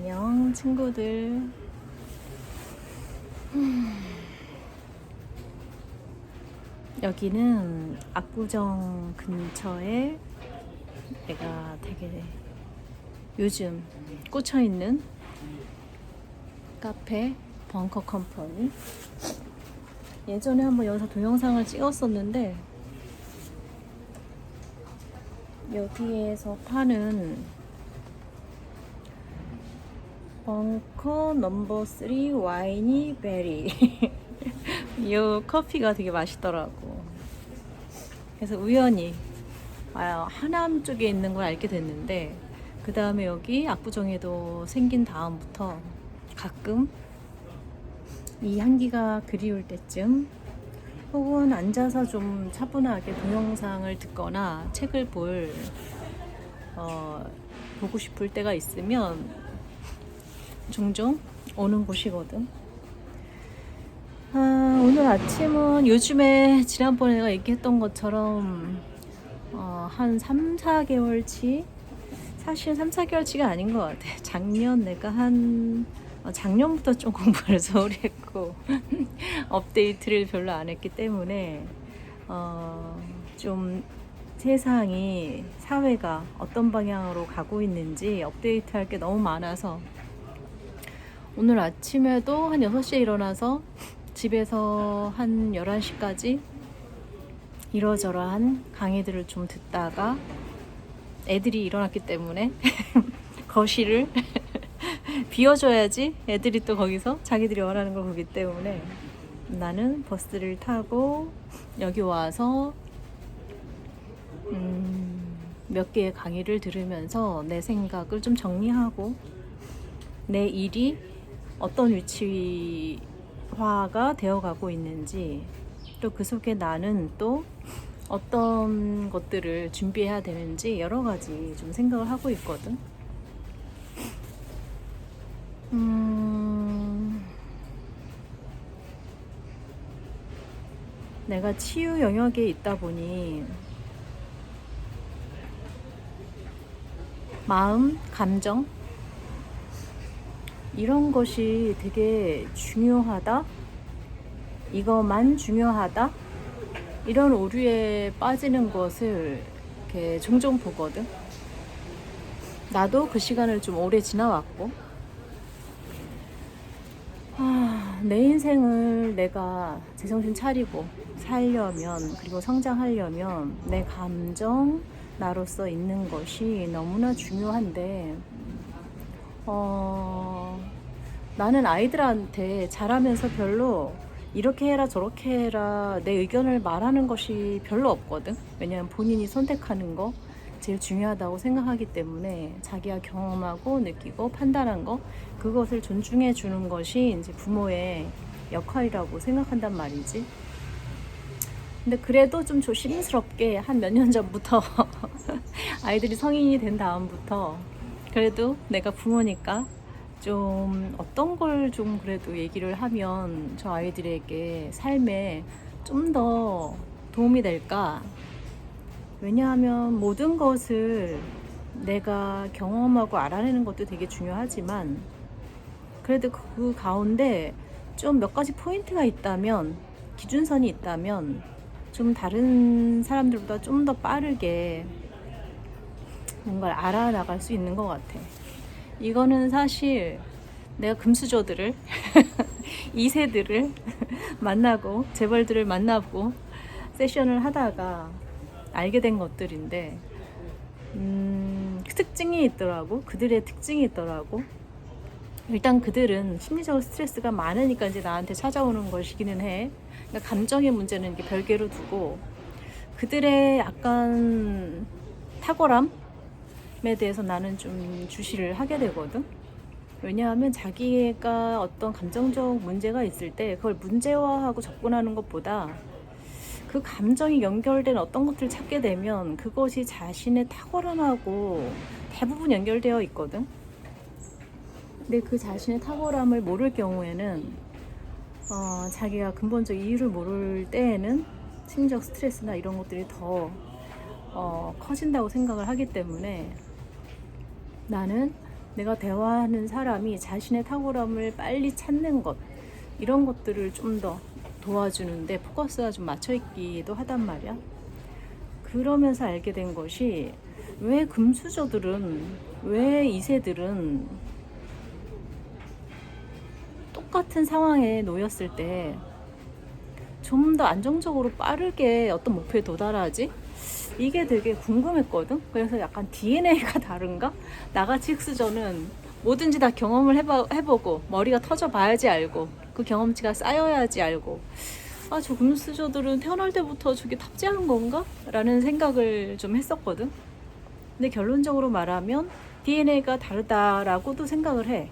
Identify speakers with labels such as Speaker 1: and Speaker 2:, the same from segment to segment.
Speaker 1: 안녕 친구들. 여기는 압구정 근처에 내가 되게 요즘 꽂혀있는 카페 벙커 컴퍼니. 예전에 한번 여기서 동영상을 찍었었는데 여기에서 파는 벙커 넘버 3 와이니 베리 이 커피가 되게 맛있더라고. 그래서 우연히 하남 쪽에 있는 걸 알게 됐는데, 그 다음에 여기 압구정에도 생긴 다음부터 가끔 이 향기가 그리울 때쯤, 혹은 앉아서 좀 차분하게 동영상을 듣거나 책을 보고 싶을 때가 있으면 종종 오는 곳이거든. 오늘 아침은 요즘에 지난번에 내가 얘기했던 것처럼 한 3, 4개월치, 사실 3, 4개월치가 아닌 것 같아. 작년 내가 작년부터 좀 공부를 소홀히 했고 업데이트를 별로 안 했기 때문에 좀 세상이, 사회가 어떤 방향으로 가고 있는지 업데이트할 게 너무 많아서 오늘 아침에도 한 6시에 일어나서 집에서 한 11시까지 이러저러한 강의들을 좀 듣다가 애들이 일어났기 때문에 거실을 비워줘야지 애들이 또 거기서 자기들이 원하는 걸 보기 때문에 나는 버스를 타고 여기 와서 몇 개의 강의를 들으면서 내 생각을 좀 정리하고 내 일이 어떤 위치화가 되어가고 있는지, 또 그 속에 나는 또 어떤 것들을 준비해야 되는지 여러 가지 좀 생각을 하고 있거든. 내가 치유 영역에 있다 보니 마음, 감정, 이런 것이 되게 중요하다, 이것만 중요하다, 이런 오류에 빠지는 것을 이렇게 종종 보거든. 나도 그 시간을 좀 오래 지나왔고, 내 인생을 내가 제정신 차리고 살려면, 그리고 성장하려면 내 감정, 나로서 있는 것이 너무나 중요한데, 나는 아이들한테 자라면서 별로 이렇게 해라 저렇게 해라 내 의견을 말하는 것이 별로 없거든. 왜냐면 본인이 선택하는 거 제일 중요하다고 생각하기 때문에 자기가 경험하고 느끼고 판단한 거, 그것을 존중해 주는 것이 이제 부모의 역할이라고 생각한단 말이지. 근데 그래도 좀 조심스럽게 한 몇 년 전부터 아이들이 성인이 된 다음부터 그래도 내가 부모니까 좀 어떤 걸 좀 그래도 얘기를 하면 저 아이들에게 삶에 좀 더 도움이 될까. 왜냐하면 모든 것을 내가 경험하고 알아내는 것도 되게 중요하지만, 그래도 그 가운데 좀 몇 가지 포인트가 있다면, 기준선이 있다면 좀 다른 사람들보다 좀 더 빠르게 뭔가를 알아나갈 수 있는 것 같아. 이거는 사실 내가 금수저들을 2세들을 만나고 재벌들을 만나고 세션을 하다가 알게 된 것들인데, 특징이 있더라고. 그들의 특징이 있더라고. 일단 그들은 심리적으로 스트레스가 많으니까 이제 나한테 찾아오는 것이기는 해. 그러니까 감정의 문제는 이게 별개로 두고, 그들의 약간 탁월함에 대해서 나는 좀 주시를 하게 되거든. 왜냐하면 자기가 어떤 감정적 문제가 있을 때 그걸 문제화하고 접근하는 것보다 그 감정이 연결된 어떤 것들을 찾게 되면 그것이 자신의 탁월함하고 대부분 연결되어 있거든. 근데 그 자신의 탁월함을 모를 경우에는 자기가 근본적 이유를 모를 때에는 심리적 스트레스나 이런 것들이 더 커진다고 생각을 하기 때문에 나는 내가 대화하는 사람이 자신의 탁월함을 빨리 찾는 것, 이런 것들을 좀 더 도와주는데 포커스가 좀 맞춰 있기도 하단 말이야. 그러면서 알게 된 것이, 왜 금수저들은, 왜 이세들은 똑같은 상황에 놓였을 때 좀 더 안정적으로 빠르게 어떤 목표에 도달하지? 이게 되게 궁금했거든. 그래서 약간 DNA가 다른가? 나같이 흑수저는 뭐든지 다 경험을 해보고 머리가 터져 봐야지 알고, 그 경험치가 쌓여야지 알고, 아, 저 금수저들은 태어날 때부터 저게 탑재한 건가? 라는 생각을 좀 했었거든. 근데 결론적으로 말하면 DNA가 다르다라고도 생각을 해.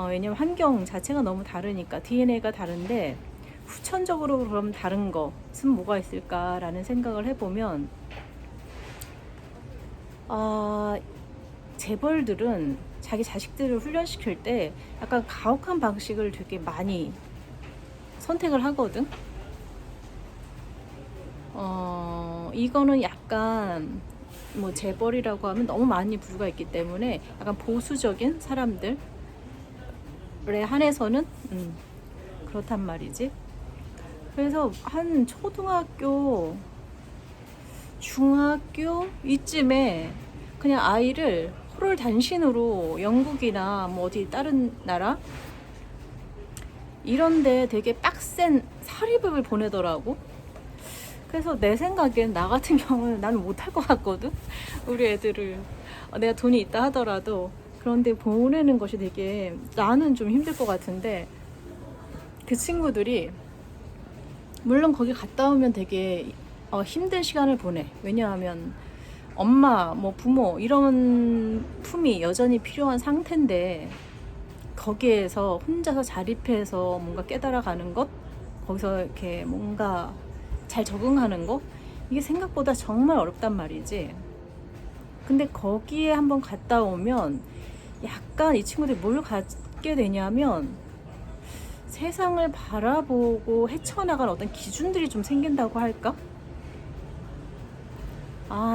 Speaker 1: 왜냐면 환경 자체가 너무 다르니까 DNA가 다른데, 후천적으로 그럼 다른 것은 뭐가 있을까라는 생각을 해보면, 재벌들은 자기 자식들을 훈련시킬 때 약간 가혹한 방식을 되게 많이 선택을 하거든. 이거는 약간 뭐 재벌이라고 하면 너무 많이 부류가 있기 때문에 약간 보수적인 사람들에 한해서는 그렇단 말이지. 그래서 한 초등학교, 중학교 이쯤에 그냥 아이를 홀을 단신으로 영국이나 뭐 어디 다른 나라 이런데 되게 빡센 사립을 보내더라고. 그래서 내 생각엔 나 같은 경우는 나는 못할 것 같거든. 우리 애들을 내가 돈이 있다 하더라도 그런데 보내는 것이 되게 나는 좀 힘들 것 같은데, 그 친구들이 물론 거기 갔다 오면 되게 힘든 시간을 보내. 왜냐하면 엄마, 뭐 부모 이런 품이 여전히 필요한 상태인데, 거기에서 혼자서 자립해서 뭔가 깨달아가는 것, 거기서 이렇게 뭔가 잘 적응하는 거, 이게 생각보다 정말 어렵단 말이지. 근데 거기에 한번 갔다 오면 약간 이 친구들이 뭘 갖게 되냐면, 세상을 바라보고 헤쳐나갈 어떤 기준들이 좀 생긴다고 할까?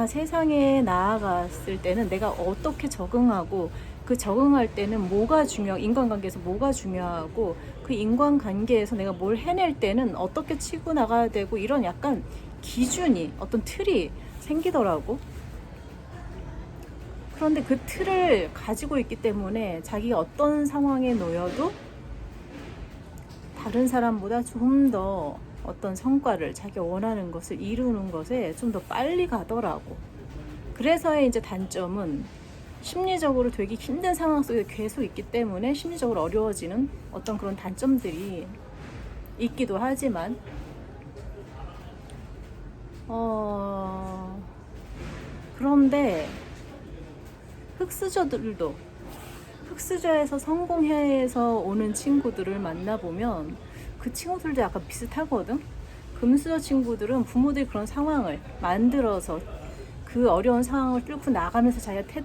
Speaker 1: 세상에 나아갔을 때는 내가 어떻게 적응하고, 그 적응할 때는 뭐가 인간관계에서 뭐가 중요하고, 그 인간관계에서 내가 뭘 해낼 때는 어떻게 치고 나가야 되고, 이런 약간 기준이, 어떤 틀이 생기더라고. 그런데 그 틀을 가지고 있기 때문에 자기가 어떤 상황에 놓여도 다른 사람보다 좀 더 어떤 성과를, 자기가 원하는 것을 이루는 것에 좀 더 빨리 가더라고. 그래서의 이제 단점은 심리적으로 되게 힘든 상황 속에 계속 있기 때문에 심리적으로 어려워지는 어떤 그런 단점들이 있기도 하지만, 그런데 흑수저에서 성공해서 오는 친구들을 만나보면 그 친구들도 약간 비슷하거든. 금수저 친구들은 부모들이 그런 상황을 만들어서 그 어려운 상황을 뚫고 나가면서 자기가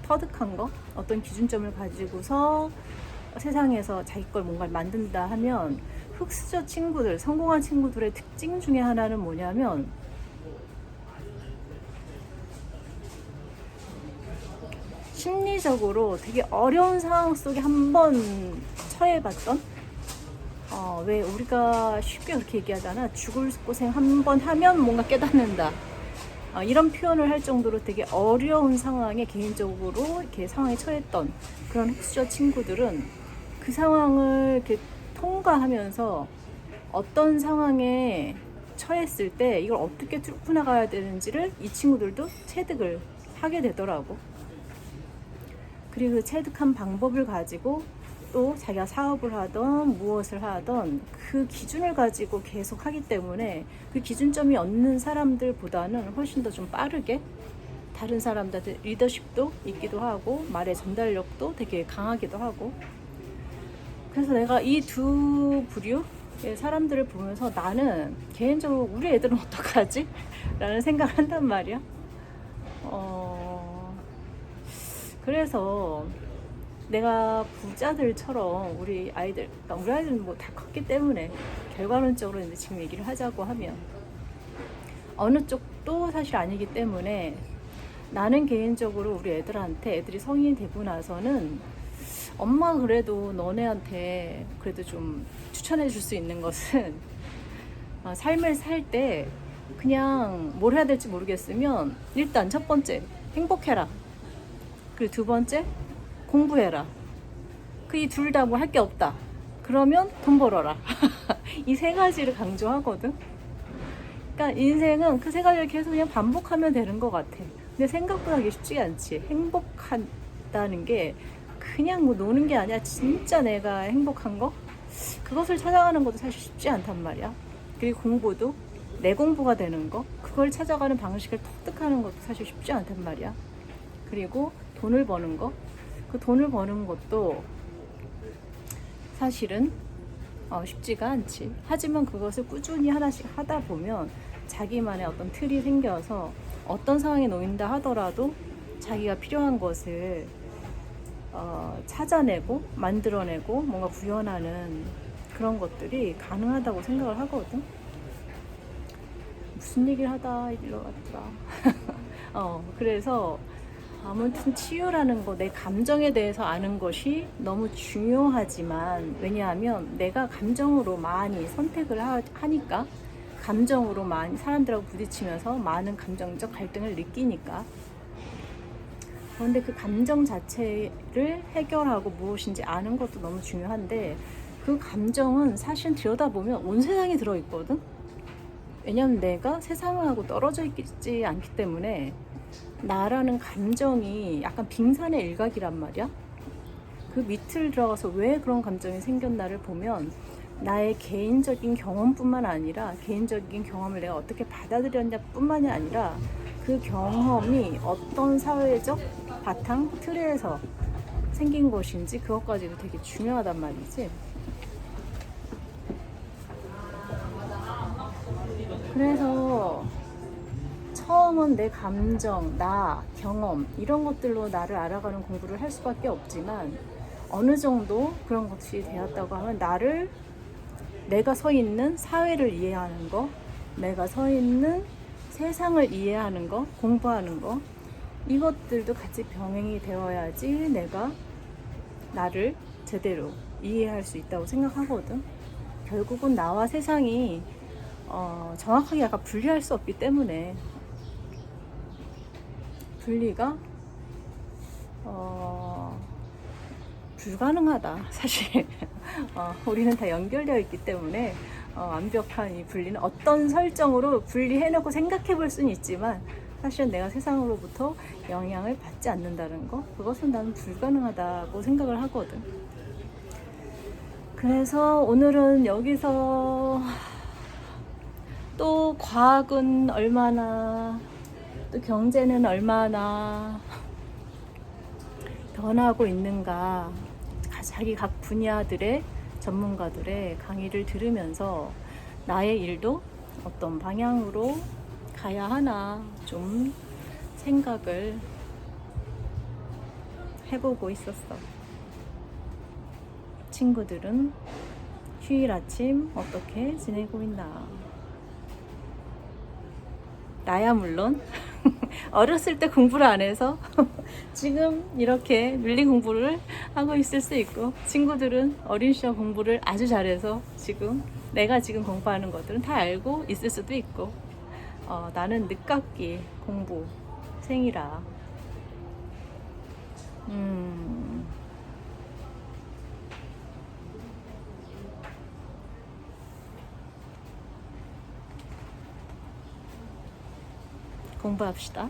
Speaker 1: 터득한 거, 어떤 기준점을 가지고서 세상에서 자기 걸 뭔가를 만든다 하면, 흑수저 친구들, 성공한 친구들의 특징 중에 하나는 뭐냐면, 심리적으로 되게 어려운 상황 속에 한번 처해봤던, 왜 우리가 쉽게 그렇게 얘기하잖아. 죽을 고생 한번 하면 뭔가 깨닫는다. 이런 표현을 할 정도로 되게 어려운 상황에 개인적으로 이렇게 상황에 처했던 그런 흑수저 친구들은 그 상황을 이렇게 통과하면서 어떤 상황에 처했을 때 이걸 어떻게 뚫고 나가야 되는지를 이 친구들도 체득을 하게 되더라고. 그리고 그 체득한 방법을 가지고 또 자기가 사업을 하던 무엇을 하던 그 기준을 가지고 계속 하기 때문에, 그 기준점이 없는 사람들보다는 훨씬 더 좀 빠르게 다른 사람들한테 리더십도 있기도 하고, 말의 전달력도 되게 강하기도 하고. 그래서 내가 이 두 부류의 사람들을 보면서 나는 개인적으로 우리 애들은 어떡하지? 라는 생각을 한단 말이야. 그래서 내가 부자들처럼 우리 아이들은 뭐 다 컸기 때문에 결과론적으로 이제 지금 얘기를 하자고 하면 어느 쪽도 사실 아니기 때문에, 나는 개인적으로 우리 애들한테, 애들이 성인이 되고 나서는 엄마가 그래도 너네한테 그래도 좀 추천해 줄 수 있는 것은 삶을 살 때 그냥 뭘 해야 될지 모르겠으면 일단 첫 번째 행복해라. 그리고 두 번째 공부해라. 그 이 둘 다 뭐 할 게 없다. 그러면 돈 벌어라. 이 세 가지를 강조하거든. 그러니까 인생은 그 세 가지를 계속 그냥 반복하면 되는 것 같아. 근데 생각보다 그게 쉽지가 않지. 행복하다는 게 그냥 뭐 노는 게 아니라 진짜 내가 행복한 거? 그것을 찾아가는 것도 사실 쉽지 않단 말이야. 그리고 공부도 내 공부가 되는 거? 그걸 찾아가는 방식을 터득하는 것도 사실 쉽지 않단 말이야. 그리고 돈을 버는 거? 그 돈을 버는 것도 사실은 쉽지가 않지. 하지만 그것을 꾸준히 하나씩 하다 보면 자기만의 어떤 틀이 생겨서 어떤 상황에 놓인다 하더라도 자기가 필요한 것을 찾아내고 만들어내고 뭔가 구현하는 그런 것들이 가능하다고 생각을 하거든. 무슨 얘기를 하다 일로 왔더라. 그래서 아무튼 치유라는 거, 내 감정에 대해서 아는 것이 너무 중요하지만, 왜냐하면 내가 감정으로 많이 선택을 하니까, 감정으로 많이 사람들하고 부딪히면서 많은 감정적 갈등을 느끼니까. 그런데 그 감정 자체를 해결하고 무엇인지 아는 것도 너무 중요한데, 그 감정은 사실 들여다보면 온 세상이 들어있거든. 왜냐면 내가 세상하고 떨어져 있지 않기 때문에 나라는 감정이 약간 빙산의 일각이란 말이야. 그 밑을 들어가서 왜 그런 감정이 생겼나를 보면 나의 개인적인 경험뿐만 아니라, 개인적인 경험을 내가 어떻게 받아들였냐 뿐만이 아니라 그 경험이 어떤 사회적 바탕 틀에서 생긴 것인지 그것까지도 되게 중요하단 말이지. 그래서 처음은 내 감정, 나, 경험 이런 것들로 나를 알아가는 공부를 할 수밖에 없지만, 어느 정도 그런 것이 되었다고 하면 나를, 내가 서 있는 사회를 이해하는 거, 내가 서 있는 세상을 이해하는 거, 공부하는 거, 이것들도 같이 병행이 되어야지 내가 나를 제대로 이해할 수 있다고 생각하거든. 결국은 나와 세상이 정확하게 약간 분리할 수 없기 때문에, 분리가 불가능하다 사실. 우리는 다 연결되어 있기 때문에 완벽한 이 분리는 어떤 설정으로 분리해놓고 생각해 볼 수는 있지만, 사실은 내가 세상으로부터 영향을 받지 않는다는 거, 그것은 나는 불가능하다고 생각을 하거든. 그래서 오늘은 여기서 또 과학은 얼마나, 또 경제는 얼마나 변하고 있는가, 자기 각 분야들의 전문가들의 강의를 들으면서 나의 일도 어떤 방향으로 가야 하나 좀 생각을 해보고 있었어. 친구들은 휴일 아침 어떻게 지내고 있나? 나야 물론 어렸을 때 공부를 안 해서 지금 이렇게 밀린 공부를 하고 있을 수 있고, 친구들은 어린 시절 공부를 아주 잘해서 지금 내가 지금 공부하는 것들은 다 알고 있을 수도 있고, 나는 늦깎이 공부생이라 공부합시다.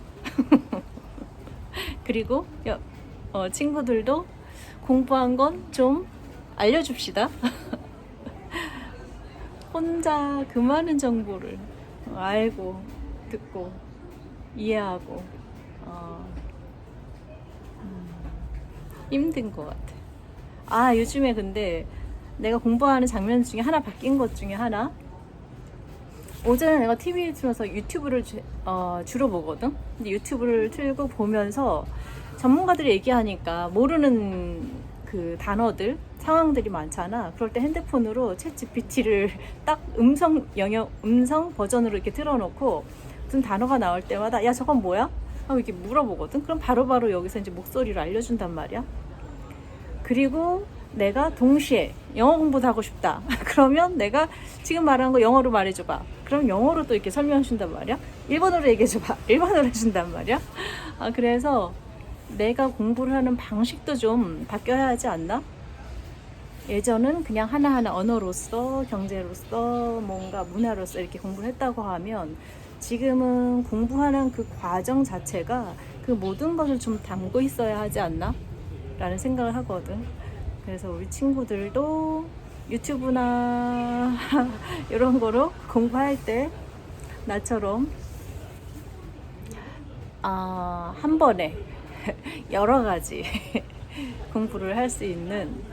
Speaker 1: 그리고 친구들도 공부한 건 좀 알려줍시다. 혼자 그 많은 정보를 알고 듣고 이해하고 힘든 것 같아. 요즘에 근데 내가 공부하는 장면 중에 하나, 바뀐 것 중에 하나, 오전에 내가 TV를 틀어서 유튜브를 주로 보거든. 근데 유튜브를 틀고 보면서 전문가들이 얘기하니까 모르는 그 단어들, 상황들이 많잖아. 그럴 때 핸드폰으로 챗 GPT를 딱 음성 버전으로 이렇게 틀어놓고 무슨 단어가 나올 때마다 야 저건 뭐야? 하고 이렇게 물어보거든. 그럼 바로바로 여기서 이제 목소리로 알려준단 말이야. 그리고 내가 동시에 영어 공부도 하고 싶다. 그러면 내가 지금 말한 거 영어로 말해줘봐. 그럼 영어로 또 이렇게 설명해준단 말이야. 일본어로 얘기해줘봐. 일본어로 해준단 말이야. 그래서 내가 공부를 하는 방식도 좀 바뀌어야 하지 않나? 예전은 그냥 하나하나 언어로서, 경제로서, 뭔가 문화로서 이렇게 공부를 했다고 하면 지금은 공부하는 그 과정 자체가 그 모든 것을 좀 담고 있어야 하지 않나? 라는 생각을 하거든. 그래서 우리 친구들도 유튜브나 이런 거로 공부할 때 나처럼 한 번에 여러 가지 공부를 할 수 있는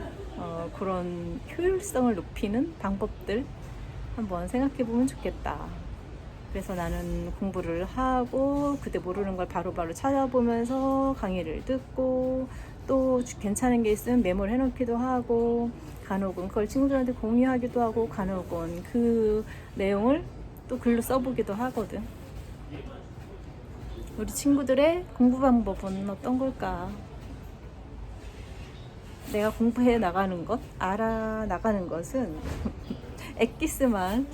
Speaker 1: 그런 효율성을 높이는 방법들 한번 생각해 보면 좋겠다. 그래서 나는 공부를 하고 그때 모르는 걸 바로바로 찾아보면서 강의를 듣고 또 괜찮은 게 있으면 메모를 해놓기도 하고 간혹은 그걸 친구들한테 공유하기도 하고 간혹은 그 내용을 또 글로 써보기도 하거든. 우리 친구들의 공부 방법은 어떤 걸까? 내가 공부해 나가는 것, 알아 나가는 것은 엑기스만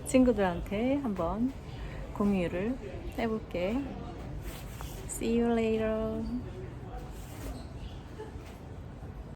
Speaker 1: 친구들한테 한번 공유를 해볼게. See you later.